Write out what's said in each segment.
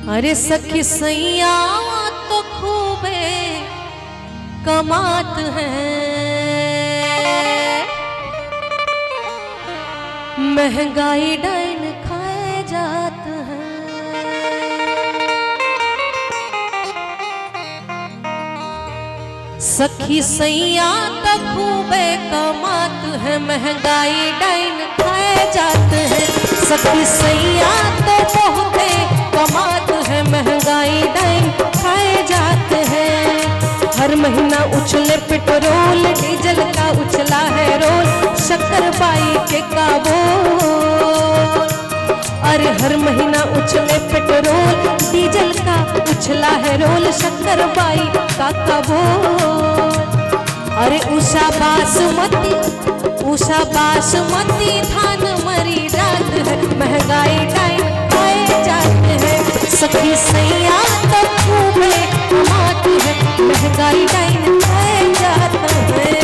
अरे सखी सैया तो खूबे कमात है, महंगाई डाइन खाए जात है। सखी सैया तो खूबे कमात है, महंगाई डाइन खाए जात है। सखी सैया तो बहुते कमात है, महंगाई डाइन खाए जाते हैं। हर महीना उछले पेट्रोल डीजल का उछला है रोल, शक्कर बाई के काबो। अरे हर महीना उछले पेट्रोल डीजल का उछला है रोल, शक्कर बाई का काबो। अरे उषा बासमती धान मरी जात है, महंगाई डाइन खाए जाते हैं। सखी सैया तो खूबे कमात है, महंगाई डाइन खाए जाते हैं।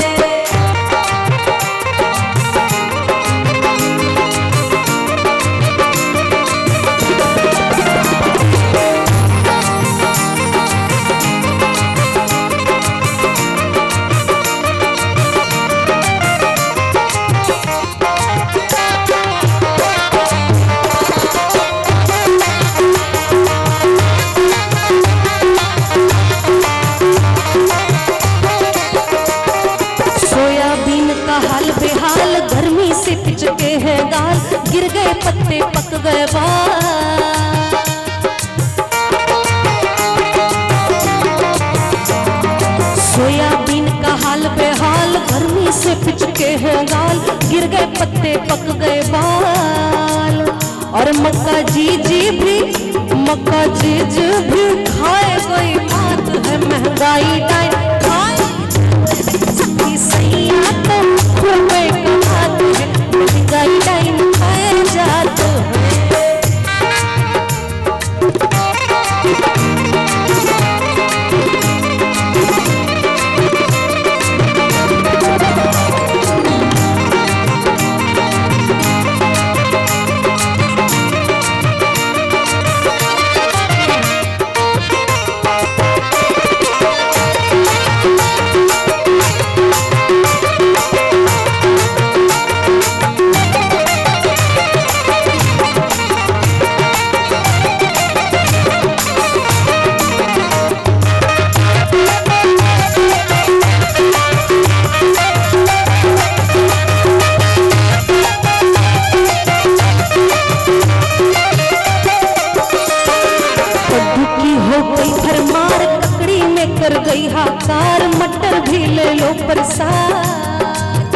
चुके हैं गाल, गिर गए पत्ते पक गए बाल। सोयाबीन का हाल बेहाल, गर्मी से पिचके हैं गाल, गिर गए पत्ते पक गए बाल। और मक्का जीजी भी खाए गई बात है, महंगाई डाइन खाए। सखी सैया तो खूबे कमात है, महंगाई डाइन खाए जाते हैं। कर गई हाकार, मटर भी ले लो प्रसाद।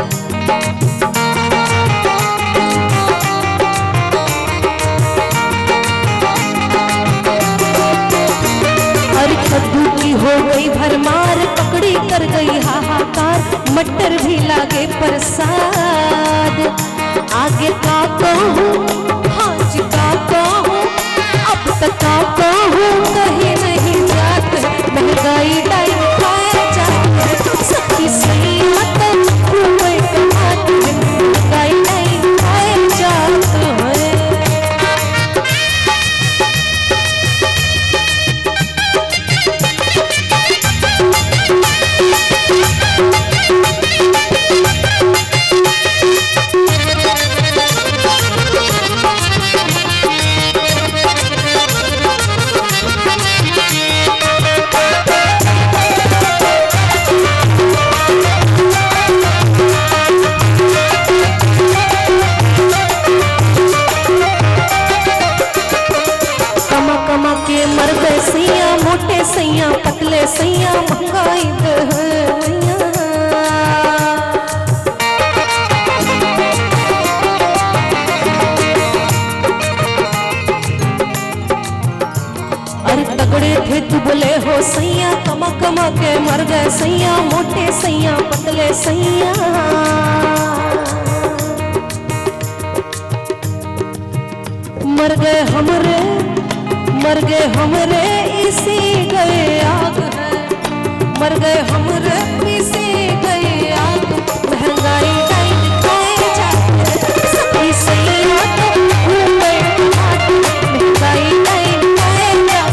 अरे कद्दू की हो गई भरमार, ककड़ी कर गई हाहाकार, मटर भी लागे प्रसाद। आगे का कहूँ हाँ जी का कहूँ, अब तक का कहूँ कहीं नहीं जात, महंगाई डाइन खाए जाते हैं। सखी सैया तो खूबे कमात है, महंगाई डाइन खाए जाते हैं। मर गए सैया, मोटे सैया पतले सैया, महंगाई दहैया। अरे तगड़े थे दुबले हो सैया, कमा कमा के मर गए सैया, मोटे सैया पतले सैया। मर गए हमरे इसी गए आग है, मर गए हमरे इसी गए आग, महंगाई डाइन खाए जाते हैं। सखी सैया तो खूबे कमात, महंगाई डाइन खाए जाते हैं।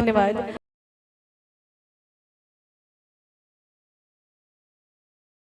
धन्यवाद।